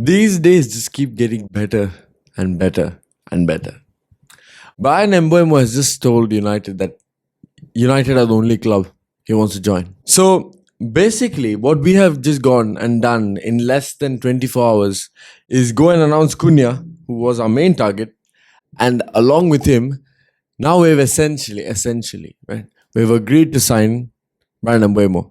These days just keep getting better and better and better. Bryan Mbeumo has just told United that United are the only club he wants to join. So basically, what we have just gone and done in less than 24 hours is go and announce Cunha, who was our main target, and along with him, now we've essentially, right, we've agreed to sign Bryan Mbeumo.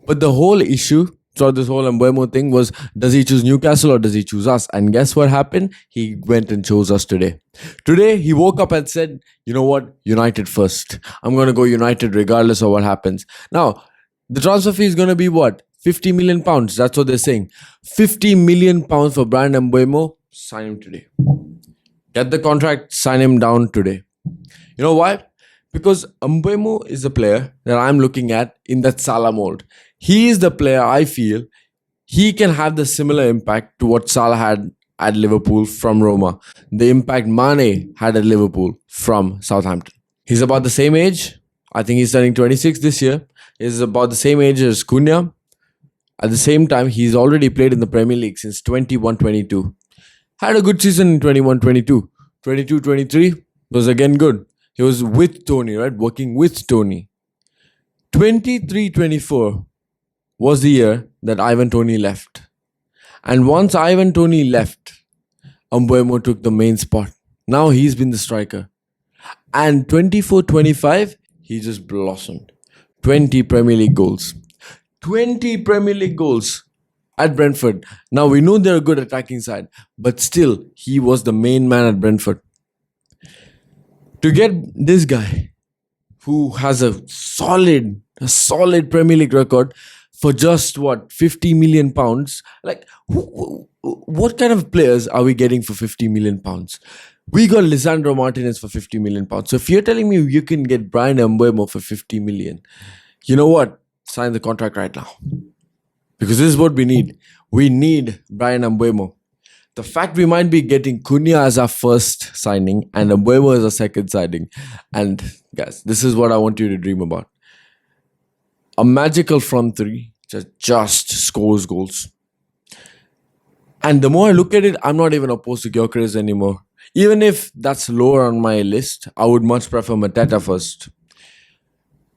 But the whole issue throughout this whole Mbeumo thing was, does he choose Newcastle or does he choose us? And guess what happened? He went and chose us today. Today, he woke up and said, you know what? United first. I'm going to go United regardless of what happens. Now, the transfer fee is going to be what? 50 million pounds. That's what they're saying. 50 million pounds for Bryan Mbeumo. Sign him today. Get the contract, sign him down today. You know why? Because Mbeumo is a player that I'm looking at in that Salah mold. He is the player I feel he can have the similar impact to what Salah had at Liverpool from Roma, the impact Mane had at Liverpool from Southampton. He's about the same age. I think he's turning 26 this year. He's about the same age as Cunha. At the same time, he's already played in the Premier League since 21-22. Had a good season in 21-22. 22-23 was again good. He was with Tony, right? Working with Tony. 23-24 was the year that Ivan Toney left. And once Ivan Toney left, Mbeumo took the main spot. Now he's been the striker. And 24-25, he just blossomed. 20 Premier League goals. 20 Premier League goals at Brentford. Now we know they're a good attacking side, but still, he was the main man at Brentford. To get this guy who has a solid Premier League record for just what, 50 million pounds? Like, what kind of players are we getting for 50 million pounds? We got Lisandro Martinez for 50 million pounds. So if you're telling me you can get Bryan Mbeumo for 50 million, you know what? Sign the contract right now. Because this is what we need. We need Bryan Mbeumo. The fact we might be getting Cunha as our first signing and Mbeumo as our second signing. And guys, this is what I want you to dream about. A magical front three just scores goals. And the more I look at it, I'm not even opposed to Gyökeres anymore. Even if that's lower on my list, I would much prefer Mateta first.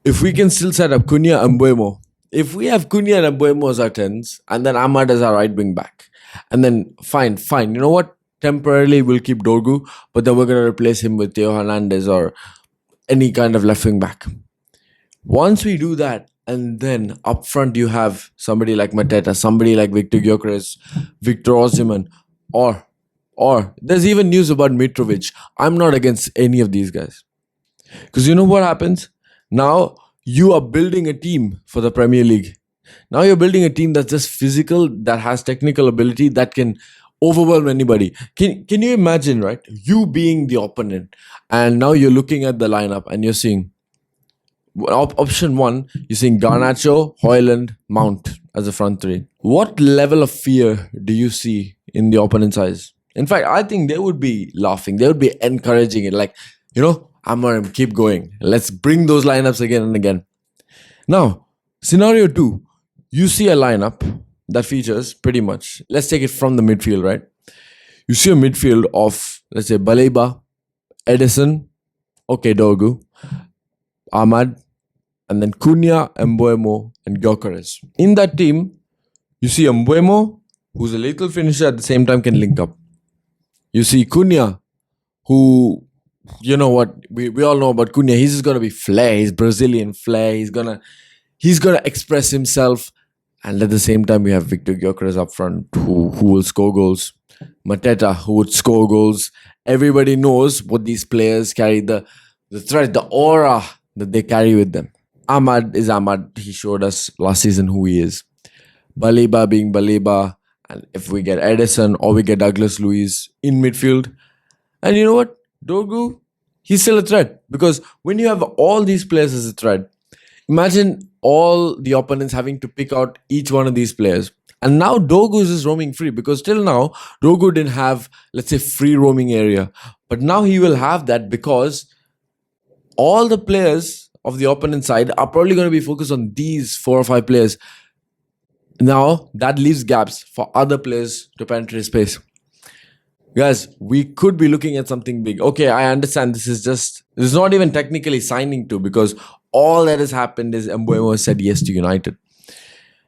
If we can still set up Cunha and Mbeumo, if we have Cunha and Mbeumo as our 10s, and then Ahmad as our right wing back, and then fine. You know what? Temporarily, we'll keep Dorgu, but then we're going to replace him with Theo Hernandez or any kind of left wing back. Once we do that, and then up front you have somebody like Mateta, somebody like Victor Gyökeres, Victor Osimhen, or there's even news about Mitrovic. I'm not against any of these guys. Because you know what happens? Now you are building a team for the Premier League. Now you're building a team that's just physical, that has technical ability, that can overwhelm anybody. Can you imagine, right? You being the opponent, and now you're looking at the lineup and you're seeing option one, you're seeing Garnacho, Højlund, Mount as a front three. What level of fear do you see in the opponent's eyes? In fact, I think they would be laughing. They would be encouraging it. Like, Amorim, keep going. Let's bring those lineups again and again. Now, scenario two, you see a lineup that features pretty much, let's take it from the midfield, right? You see a midfield of, let's say, Baleba, Edison, Dorgu, Ahmad, and then Cunha, Mbeumo, and Gyökeres. In that team, you see Mbeumo, who's a lethal finisher, at the same time can link up. You see Cunha, who, you know what, we all know about Cunha. He's just going to be flair. He's Brazilian flair. He's gonna express himself. And at the same time, we have Victor Gyökeres up front, who will score goals. Mateta, who would score goals. Everybody knows what these players carry, the threat, the aura that they carry with them. Ahmad is Ahmad. He showed us last season who he is. Baleba being Baleba. And if we get Edison or we get Douglas Luiz in midfield. And you know what? Dorgu, he's still a threat. Because when you have all these players as a threat, imagine all the opponents having to pick out each one of these players. And now Dorgu is just roaming free. Because till now, Dorgu didn't have, let's say, free roaming area. But now he will have that because all the players of the opponent side are probably going to be focused on these 4 or 5 players. Now that leaves gaps for other players to penetrate space. Guys, we could be looking at something big. Okay, I understand this is not even technically signing to, because all that has happened is Mbeumo said yes to United.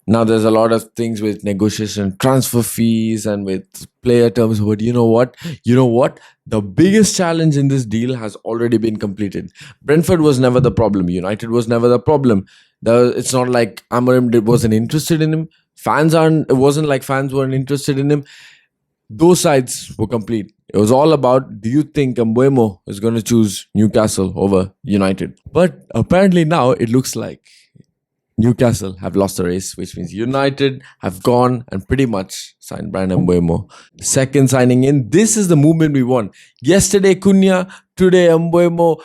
Now there's a lot of things with negotiation, transfer fees, and with player terms. But you know what? The biggest challenge in this deal has already been completed. Brentford was never the problem. United was never the problem. It's not like Amorim wasn't interested in him. It wasn't like fans weren't interested in him. Those sides were complete. It was all about, do you think Mbeumo is going to choose Newcastle over United? But apparently now it looks like Newcastle have lost the race, which means United have gone and pretty much signed Bryan Mbeumo. Second signing in. This is the movement we want. Yesterday Cunha, today Mbeumo.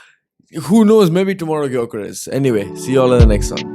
Who knows? Maybe tomorrow Gyökeres. Anyway, see you all in the next one.